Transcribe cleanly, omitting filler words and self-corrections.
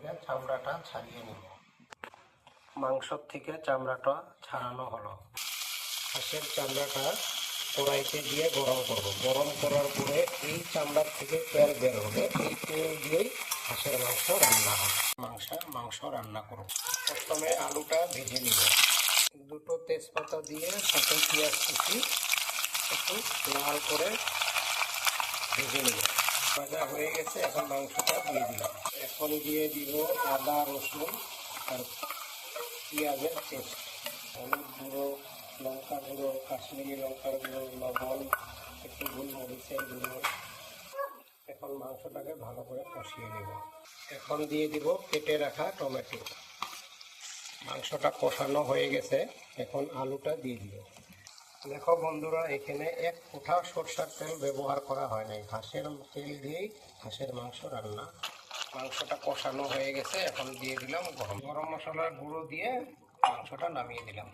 থেকে চামড়াটা ছাড়িয়ে নেব। মাংসর থেকে চামড়াটা ছাড়ানো হলো। হাঁসের চামড়াটা কড়াইতে দিয়ে গরম করব। গরম করার পরে এই চামড়ার থেকে তেল বের হবে, এই তেল দিয়েই হাঁসের মাংস রান্না হবে। মাংস রান্না করব। প্রথমে আলুটা ভেজে নিব। দুটো তেজপাতা দিয়ে সাথে পেঁয়াজ কুচি একটু লাল করে ভেজে নিব। ভাজা হয়ে গেছে, এখন মাংসটা দিয়ে দিলাম। এখন দিয়ে দিব আদা রসুন আর পেঁয়াজের পেস্ট, হলুদ গুঁড়ো, লঙ্কা গুঁড়ো, কাশ্মীরি লঙ্কার গুঁড়ো, লবণ, একটু গোলমরিচের গুঁড়ো। এখন মাংসটাকে ভালো করে কষিয়ে নেব। এখন দিয়ে দিব কেটে রাখা টমেটো। মাংসটা কষানো হয়ে গেছে, এখন আলুটা দিয়ে দিব। দেখো বন্ধুরা, এখানে এক ফোঁটা সরষের তেল ব্যবহার করা হয় নাই, হাঁসের তেল দিয়েই হাঁসের মাংস রান্না। মাংসটা কষানো হয়ে গেছে, এখন দিয়ে দিলাম গরম মশলার গুঁড়ো দিয়ে মাংসটা নামিয়ে দিলাম।